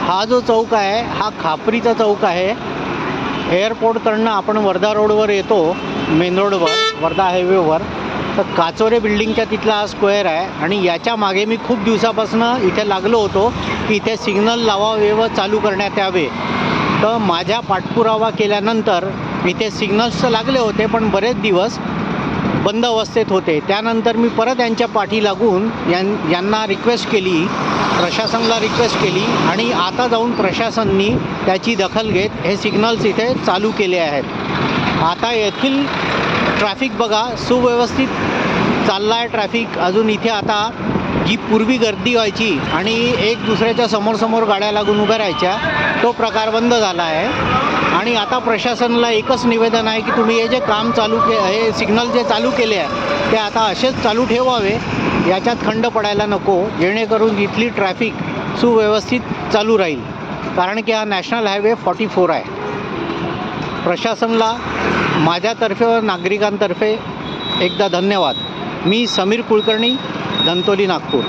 हा जो चौक आहे हा खापरीचा चौक आहे। एअरपोर्टकडनं आपण वर्धा रोडवर येतो, मेन रोडवर, वर्धा हायवेवर, तर काचोरे बिल्डिंगच्या तिथला हा स्क्वेअर आहे। आणि याच्या मागे मी खूप दिवसापासून इथे लागलो होतो की इथे सिग्नल लावावे व चालू करण्यात यावे। तर माझ्या पाठपुरावा केल्यानंतर इथे सिग्नल्स तर लागले होते, पण बरेच दिवस बंद अवस्थेत होते। त्यानंतर मी परत यांच्या पाठी लागून यांना रिक्वेस्ट केली, प्रशासनाला रिक्वेस्ट केली, आणि आता जाऊन प्रशासनाने त्याची दखल घेत हे सिग्नल्स इथे चालू केले आहेत। आता येथील ट्रॅफिक बघा, सुव्यवस्थित चालला आहे ट्रॅफिक। अजून इथे आता जी पूर्वी गर्दी व्हायची आणि एक दुसऱ्याच्या समोर गाड्या लागून उभ्या राहायच्या, तो प्रकार बंद झाला आहे। आणि आता प्रशासनाला एकच निवेदन आहे की तुम्ही हे जे काम हे सिग्नल जे चालू केले आहे ते आता असेच चालू ठेवावे, याच्यात खंड पडायला नको, जेणेकरून इथली ट्रॅफिक सुव्यवस्थित चालू राहील। कारण की हा नॅशनल हायवे 44 आहे। प्रशासनाला माझ्यातर्फे व नागरिकांतर्फे एकदा धन्यवाद। मी समीर कुलकर्णी, धंतोली, नागपूर।